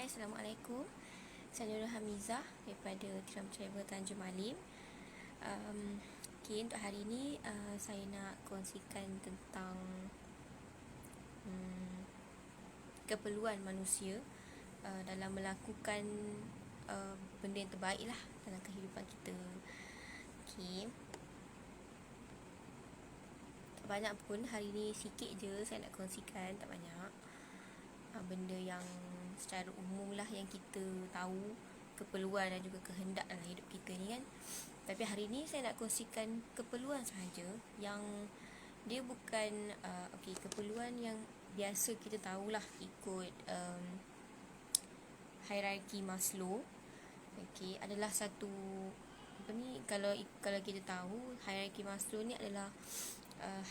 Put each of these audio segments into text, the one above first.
Assalamualaikum. Saya Nurul Hamizah daripada Tiram Travel Tanjung Malim. Untuk hari ini saya nak kongsikan tentang keperluan manusia dalam melakukan benda yang terbaik lah dalam kehidupan kita. Tak banyak pun, hari ni sikit je saya nak kongsikan, tak banyak. Benda yang secara umum lah yang kita tahu, keperluan dan juga kehendak dalam hidup kita ni kan. Tapi hari ni saya nak kongsikan keperluan sahaja yang dia bukan keperluan yang biasa kita tahulah ikut hierarki Maslow. Adalah satu kalau kita tahu hierarki Maslow ni adalah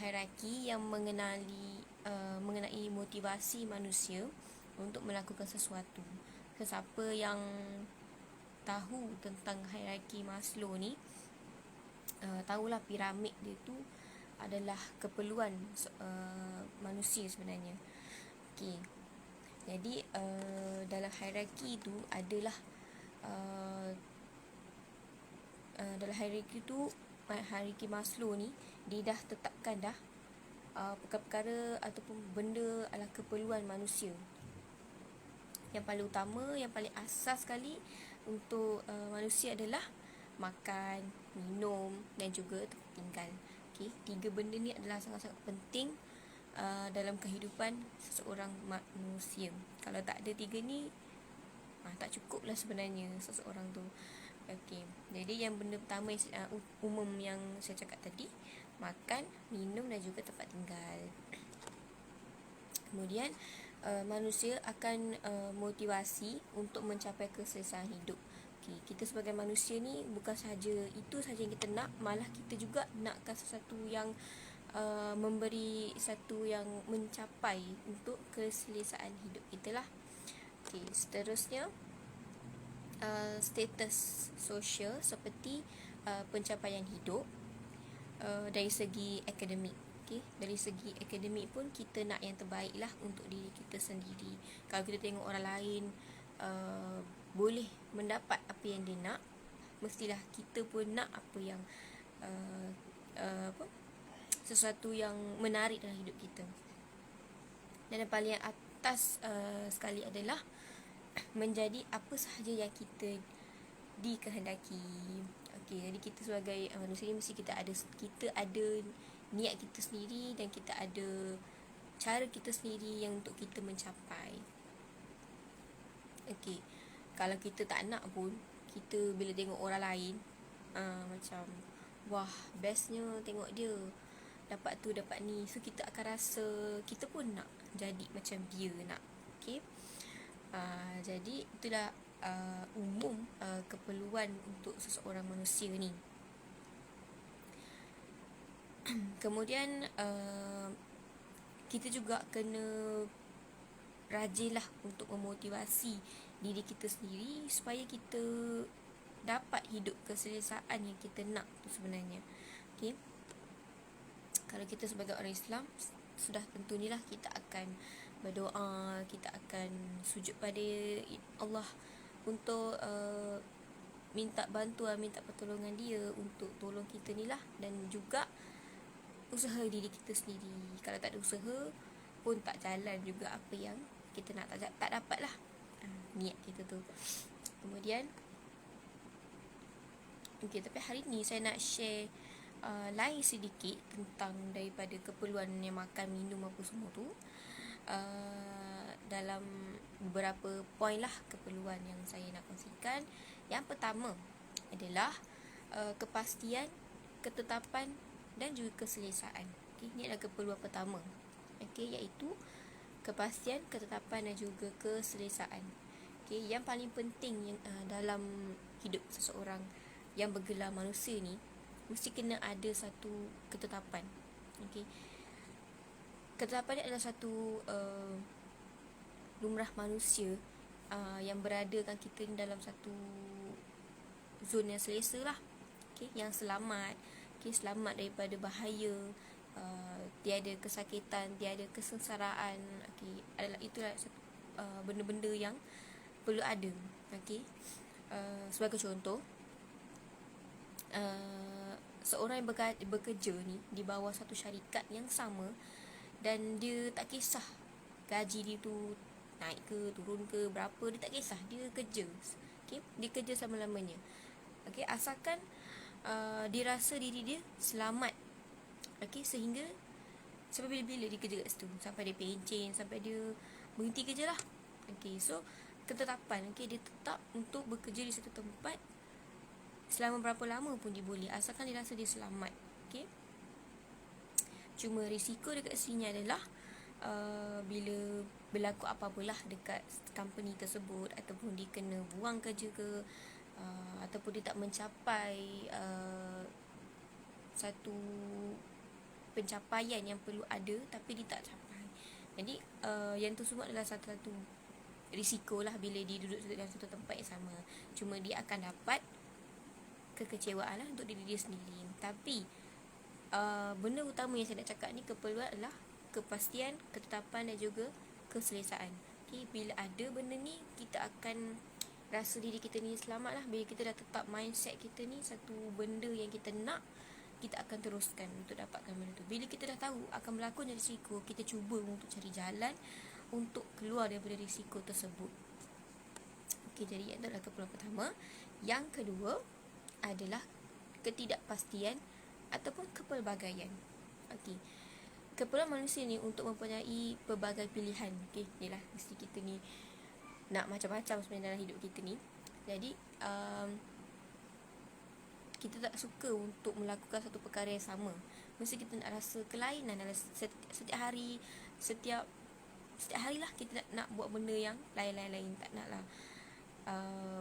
hierarki yang mengenai motivasi manusia untuk melakukan sesuatu. Sesiapa yang tahu tentang hierarki Maslow ni tahulah piramid dia tu adalah keperluan manusia sebenarnya. Jadi dalam hierarki tu adalah dalam hierarki Maslow ni dia dah tetapkan dah perkara-perkara ataupun benda adalah keperluan manusia. Yang paling utama, yang paling asas sekali untuk manusia adalah makan, minum dan juga tempat tinggal. Tiga benda ni adalah sangat-sangat penting dalam kehidupan seseorang manusia. Kalau tak ada tiga ni, tak cukup lah sebenarnya seseorang tu. Jadi yang benda pertama umum yang saya cakap tadi, makan, minum dan juga tempat tinggal. Kemudian manusia akan motivasi untuk mencapai keselesaan hidup. Kita sebagai manusia ni bukan sahaja itu sahaja yang kita nak, malah kita juga nakkan sesuatu yang memberi satu yang mencapai untuk keselesaan hidup kita lah. Seterusnya status sosial seperti pencapaian hidup dari segi akademik. Dari segi akademik pun kita nak yang terbaik lah untuk diri kita sendiri. Kalau kita tengok orang lain boleh mendapat apa yang dia nak, mestilah kita pun nak apa yang sesuatu yang menarik dalam hidup kita. Dan yang paling atas sekali adalah menjadi apa sahaja yang kita dikehendaki. Jadi kita sebagai manusia ni mesti kita ada niat kita sendiri dan kita ada cara kita sendiri yang untuk kita mencapai. Kalau kita tak nak pun, kita bila tengok orang lain macam wah, bestnya tengok dia dapat tu, dapat ni, so kita akan rasa kita pun nak jadi macam dia nak. Jadi itulah umum keperluan untuk seseorang manusia ni. Kemudian kita juga kena rajinlah untuk memotivasi diri kita sendiri supaya kita dapat hidup keselesaan yang kita nak tu sebenarnya. Kalau kita sebagai orang Islam, sudah tentunya lah kita akan berdoa, kita akan sujud pada Allah untuk minta bantuan, minta pertolongan dia untuk tolong kita ni lah. Dan juga usaha diri kita sendiri. Kalau tak ada usaha pun tak jalan juga apa yang kita nak, tak dapat lah niat kita tu. Kemudian tapi hari ni saya nak share lain sedikit tentang daripada keperluan yang makan, minum apa semua tu, dalam beberapa poin lah keperluan yang saya nak kongsikan. Yang pertama adalah kepastian, ketetapan dan juga keselesaan. Ini adalah keperluan pertama, iaitu kepastian, ketetapan dan juga keselesaan. Yang paling penting yang dalam hidup seseorang yang bergelar manusia ni, mesti kena ada satu ketetapan. Ketetapan ni adalah satu lumrah manusia yang beradakan kita ni dalam satu zon yang selesa lah. Yang selamat, selamat daripada bahaya, tiada kesakitan, tiada kesengsaraan. Itulah satu benda-benda yang perlu ada. Okey. Sebagai contoh, seorang yang bekerja ni di bawah satu syarikat yang sama, dan dia tak kisah gaji dia tu naik ke turun ke berapa, dia tak kisah, dia kerja. Okey, dia kerja selama-lamanya. Okey, asalkan dia rasa diri dia selamat. Okey, sehingga sampai bila-bila dia kerja kat situ, sampai dia pencen, sampai dia berhenti kerja lah. Okey, so ketetapan, okey, dia tetap untuk bekerja di satu tempat selama berapa lama pun dia boleh, asalkan dia rasa dia selamat. Okey. Cuma risiko dekat sini adalah bila berlaku apa-apalah dekat company tersebut, ataupun dia kena buang kerja ke, ataupun dia tak mencapai satu pencapaian yang perlu ada, tapi dia tak capai. Jadi yang tu semua adalah satu-satu risiko lah bila dia duduk dalam satu tempat yang sama. Cuma dia akan dapat kekecewaan lah untuk diri dia sendiri. Tapi benda utama yang saya nak cakap ni, keperluan adalah kepastian, ketetapan dan juga keselesaan. Okay, bila ada benda ni, kita akan rasa diri kita ni selamat lah. Bila kita dah tetap mindset kita ni satu benda yang kita nak, kita akan teruskan untuk dapatkan benda tu. Bila kita dah tahu akan berlakunya risiko, kita cuba untuk cari jalan untuk keluar daripada risiko tersebut. Okay, jadi itu adalah keperluan pertama. Yang kedua adalah ketidakpastian ataupun kepelbagaian. Okey. Keperluan manusia ni untuk mempunyai pelbagai pilihan. Okey, yalah, mesti kita ni nak macam-macam sebenarnya dalam hidup kita ni. Jadi kita tak suka untuk melakukan satu perkara yang sama. Mesti kita nak rasa kelainan dalam setiap hari, setiap hari lah kita nak buat benda yang lain-lain. Tak nak lah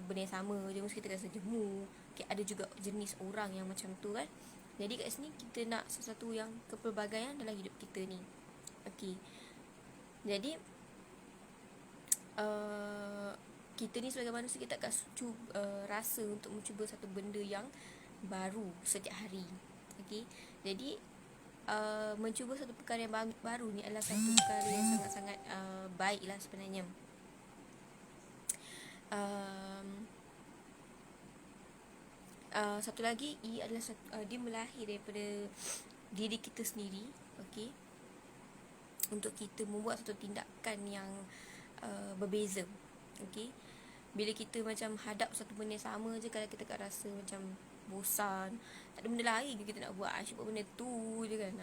benda yang sama je, mesti kita rasa jemu. Okay, ada juga jenis orang yang macam tu kan. Jadi kat sini kita nak sesuatu yang kepelbagaian dalam hidup kita ni. Okey. Jadi kita ni sebagai manusia, kita akan rasa untuk mencuba satu benda yang baru setiap hari. Okey. Jadi mencuba satu perkara yang baru ni adalah satu perkara yang sangat-sangat baiklah sebenarnya. Satu lagi, ia adalah dia melahir daripada diri kita sendiri. Okey, untuk kita membuat satu tindakan yang berbeza. Okey, bila kita macam hadap satu benda yang sama je, kalau kita akan rasa macam bosan, tak ada benda lain ke kita nak buat, asyik buat benda tu je kan.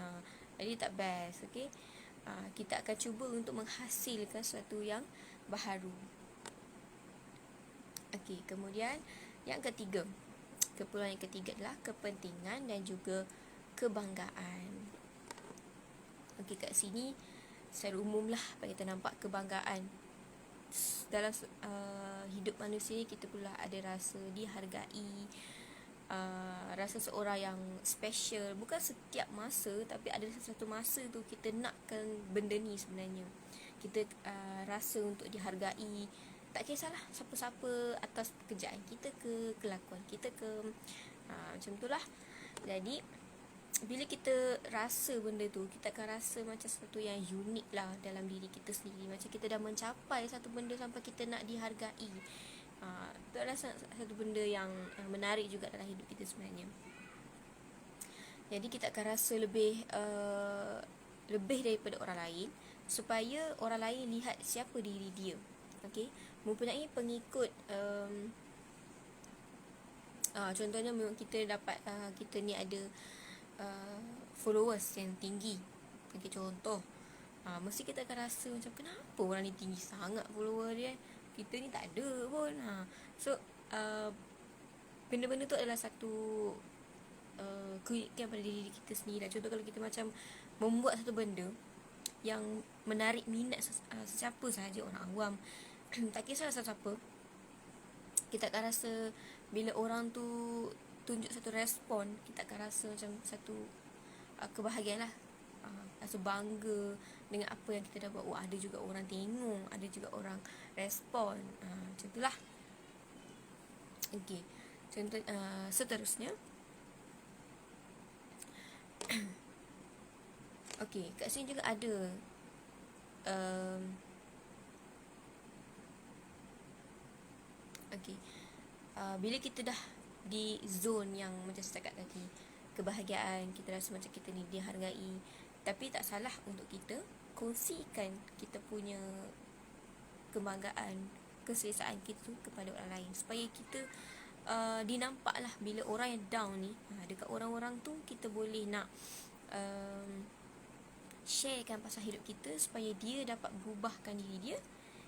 Jadi tak best. Okey, kita akan cuba untuk menghasilkan sesuatu yang baharu. Okey, kemudian yang ketiga, keperluan yang ketiga adalah kepentingan dan juga kebanggaan. Okey, kat sini secara umum lah kita nampak kebanggaan. Dalam hidup manusia ni, kita pula ada rasa dihargai, rasa seorang yang special. Bukan setiap masa, tapi ada satu masa tu kita nakkan benda ni sebenarnya. Kita rasa untuk dihargai, tak kisahlah siapa-siapa atas pekerjaan kita ke, kelakuan kita ke, macam tu lah. Jadi bila kita rasa benda tu, kita akan rasa macam sesuatu yang unik lah dalam diri kita sendiri. Macam kita dah mencapai satu benda sampai kita nak dihargai. Itu adalah satu benda yang menarik juga dalam hidup kita sebenarnya. Jadi kita akan rasa lebih daripada orang lain, supaya orang lain lihat siapa diri dia. Okey, mempunyai pengikut. Contohnya memang kita dapat kita ni ada followers yang tinggi. Okey, contoh, mesti kita akan rasa macam, kenapa orang ni tinggi sangat follower dia, kita ni tak ada pun. So benda-benda tu adalah satu keunikan pada diri kita sendiri. Contoh, kalau kita macam membuat satu benda yang menarik minat sesiapa sahaja, orang awam, tak kisah siapa, kita akan rasa bila orang tu tunjuk satu respon, kita akan rasa macam satu kebahagiaan lah, rasa bangga dengan apa yang kita dah buat. Ada juga orang tengok, ada juga orang respon, macam tu lah. Okey, contoh seterusnya. Okey, kat sini juga ada Okey. Bila kita dah di zone yang macam setakat tadi, kebahagiaan, kita rasa macam kita ni dihargai, tapi tak salah untuk kita kongsikan kita punya kebanggaan, keselesaan kita kepada orang lain, supaya kita dinampak lah. Bila orang yang down ni, dekat orang-orang tu kita boleh nak sharekan pasal hidup kita, supaya dia dapat berubahkan diri dia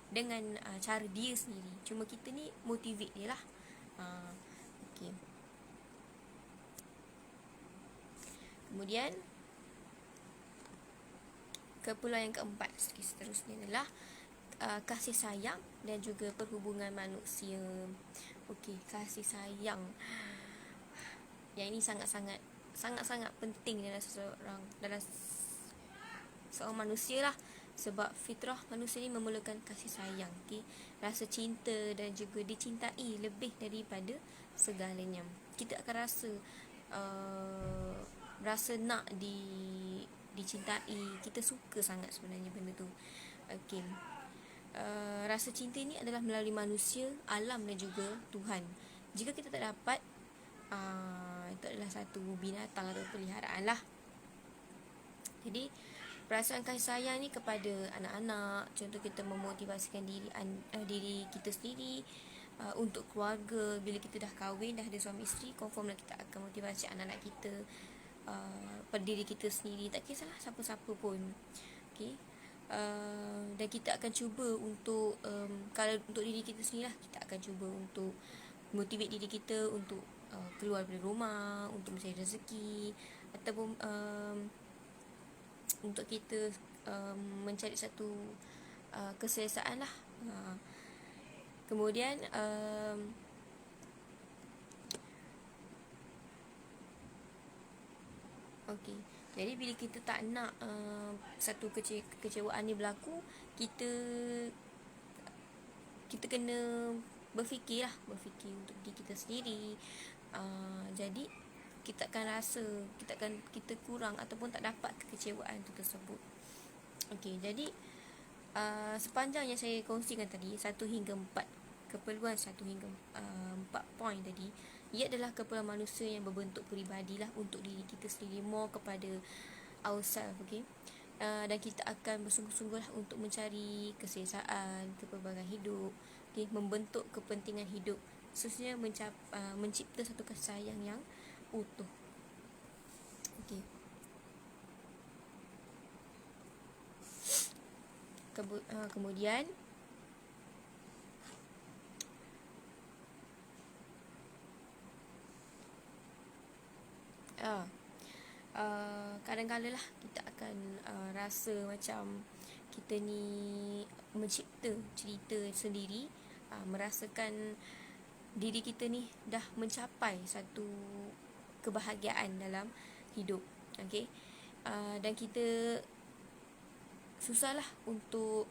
dengan cara dia sendiri. Cuma kita ni motivate dia lah. Okay. Kemudian keperluan yang keempat seterusnya adalah kasih sayang dan juga perhubungan manusia. Okey, kasih sayang. Yang ini sangat-sangat penting dalam seorang manusia lah. Sebab fitrah manusia ni memerlukan kasih sayang, okay? Rasa cinta dan juga dicintai lebih daripada segalanya. Kita akan rasa nak dicintai. Kita suka sangat sebenarnya benda tu. Okay. Rasa cinta ni adalah melalui manusia, alam dan juga Tuhan. Jika kita tak dapat, itu adalah satu binatang atau peliharaan lah. Jadi perasaan kasih sayang ni kepada anak-anak, contoh kita memotivasikan diri kita sendiri, untuk keluarga. Bila kita dah kahwin, dah ada suami isteri, confirm lah kita akan motivasi anak-anak kita, pada diri kita sendiri, tak kisahlah siapa-siapa pun. Okay. Dan kita akan cuba untuk kalau untuk diri kita sendiri lah, kita akan cuba untuk motivate diri kita untuk keluar dari rumah, untuk mencari rezeki, ataupun untuk kita mencari satu keselesaan lah. Kemudian okey, jadi bila kita tak nak satu kekecewaan ni berlaku, kita kena berfikir untuk diri kita sendiri. Jadi kita akan rasa kita kurang ataupun tak dapat kekecewaan itu tersebut. Okey, jadi sepanjang yang saya kongsikan tadi, 1 hingga 4 keperluan, 1 hingga 4 poin tadi, ia adalah keperluan manusia yang berbentuk peribadilah untuk diri kita sendiri, more kepada ourselves. Okay? Dan kita akan bersungguh-sungguhlah untuk mencari keselesaan, kepelbagan hidup, okay? Membentuk kepentingan hidup, khususnya mencipta satu kasih sayang yang utuh. Okay. Kemudian kadang-kadang lah kita akan rasa macam kita ni mencipta cerita sendiri, merasakan diri kita ni dah mencapai satu kebahagiaan dalam hidup. Okay? Dan kita susahlah untuk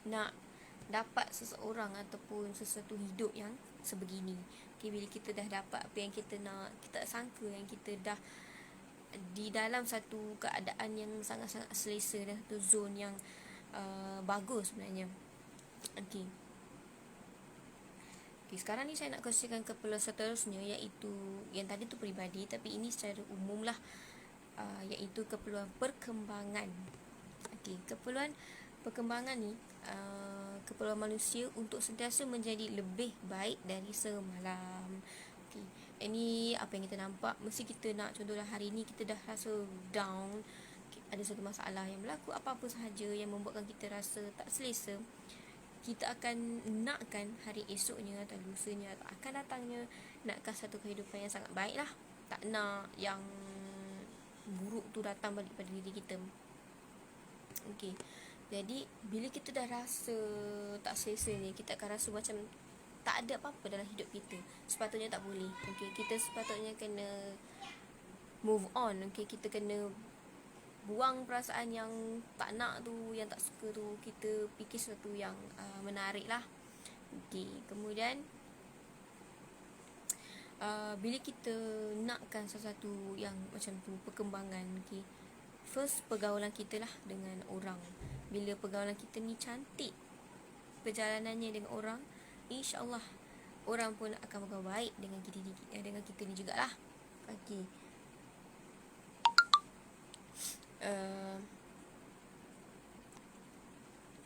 nak dapat seseorang ataupun sesuatu hidup yang sebegini. Okay, bila kita dah dapat apa yang kita nak, kita tak sangka yang kita dah di dalam satu keadaan yang sangat-sangat selesa dan satu zone yang bagus sebenarnya. Okay. Okay, sekarang ni saya nak kongsikan keperluan seterusnya, iaitu yang tadi tu peribadi, tapi ini secara umum lah, iaitu keperluan perkembangan. Okay, keperluan perkembangan ni keperluan manusia untuk sentiasa menjadi lebih baik dari semalam. Okay. Ini apa yang kita nampak, mesti kita nak, contohlah hari ni kita dah rasa down, okay, ada satu masalah yang berlaku, apa-apa sahaja yang membuatkan kita rasa tak selesa, kita akan nakkan hari esoknya atau lusanya atau akan datangnya, nakkan satu kehidupan yang sangat baik lah. Tak nak yang buruk tu datang balik pada diri kita. Okay. Jadi bila kita dah rasa tak selesa ni, kita akan rasa macam tak ada apa-apa dalam hidup kita. Sepatutnya tak boleh. Okay, kita sepatutnya kena move on. Okay, kita kena buang perasaan yang tak nak tu, yang tak suka tu. Kita fikir sesuatu yang menarik lah. Okay, kemudian bila kita nakkan sesuatu yang macam tu, perkembangan, okay, first pergaulan kita lah dengan orang. Bila pergaulan kita ni cantik, perjalanannya dengan orang, insya-Allah orang pun akan berbuat baik dengan kita ni jugalah. Okey.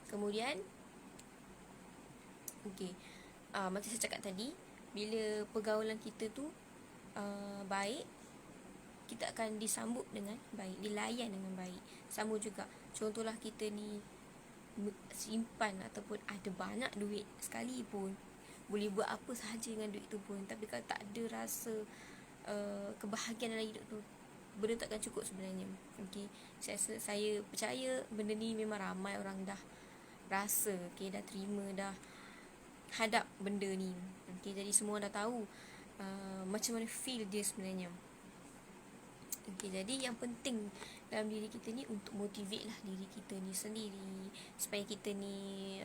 Kemudian macam saya cakap tadi, bila pergaulan kita tu baik, kita akan disambut dengan baik, dilayan dengan baik. Sama juga, contohlah kita ni simpan ataupun ada banyak duit sekalipun, boleh buat apa sahaja dengan duit tu pun, tapi kalau tak ada rasa kebahagiaan dalam hidup tu, benda takkan cukup sebenarnya. Okay, saya percaya benda ni memang ramai orang dah rasa, dah terima, dah hadap benda ni. Okay, jadi semua dah tahu macam mana feel dia sebenarnya. Okay, jadi yang penting dalam diri kita ni untuk motivate lah diri kita ni sendiri, supaya kita ni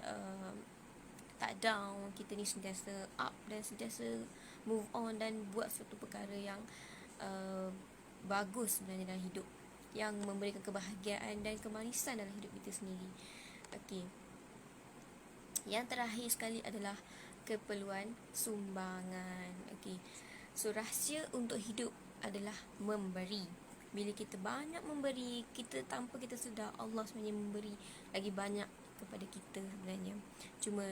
tak down, kita ni sentiasa up dan sentiasa move on dan buat suatu perkara yang bagus sebenarnya dalam hidup, yang memberikan kebahagiaan dan kemanisan dalam hidup kita sendiri. Okay, yang terakhir sekali adalah keperluan sumbangan. Okay, so rahsia untuk hidup adalah memberi. Bila kita banyak memberi, kita tanpa kita sedar, Allah sebenarnya memberi lagi banyak kepada kita sebenarnya. Cuma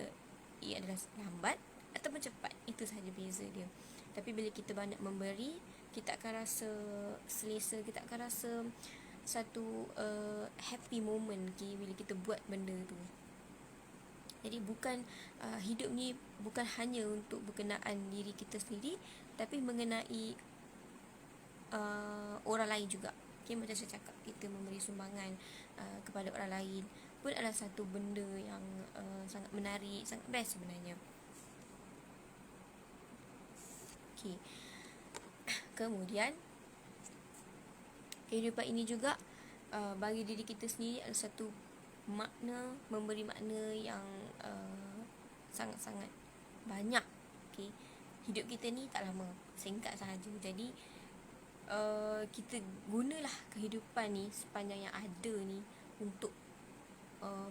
ia adalah lambat ataupun cepat, itu sahaja beza dia. Tapi bila kita banyak memberi, kita akan rasa selesa, kita akan rasa satu happy moment, bila kita buat benda tu. Jadi bukan hidup ni bukan hanya untuk berkenaan diri kita sendiri, tapi mengenai orang lain juga. Okay, macam saya cakap, kita memberi sumbangan kepada orang lain pun adalah satu benda yang sangat menarik, sangat best sebenarnya. Okay. Kemudian kehidupan ini juga bagi diri kita sendiri adalah satu makna, memberi makna yang sangat-sangat banyak. Okay. Hidup kita ni tak lama, singkat sahaja. Jadi kita gunalah kehidupan ni sepanjang yang ada ni untuk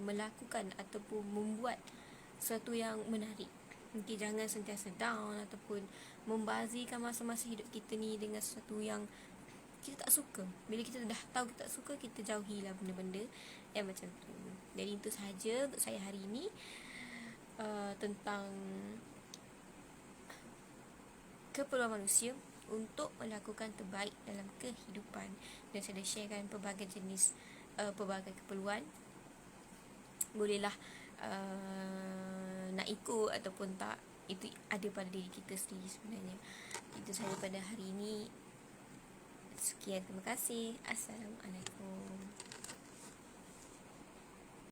melakukan ataupun membuat sesuatu yang menarik. Okay, jangan sentiasa down ataupun membazirkan masa-masa hidup kita ni dengan sesuatu yang kita tak suka. Bila kita dah tahu kita tak suka, kita jauhilah benda-benda yang macam tu. Jadi itu sahaja untuk saya hari ini tentang keperluan manusia untuk melakukan terbaik dalam kehidupan. Dan saya dah sharekan pelbagai jenis pelbagai keperluan. Bolehlah nak ikut ataupun tak, itu ada pada diri kita sendiri sebenarnya. Itu sahaja pada hari ini. Sekian, terima kasih. Assalamualaikum.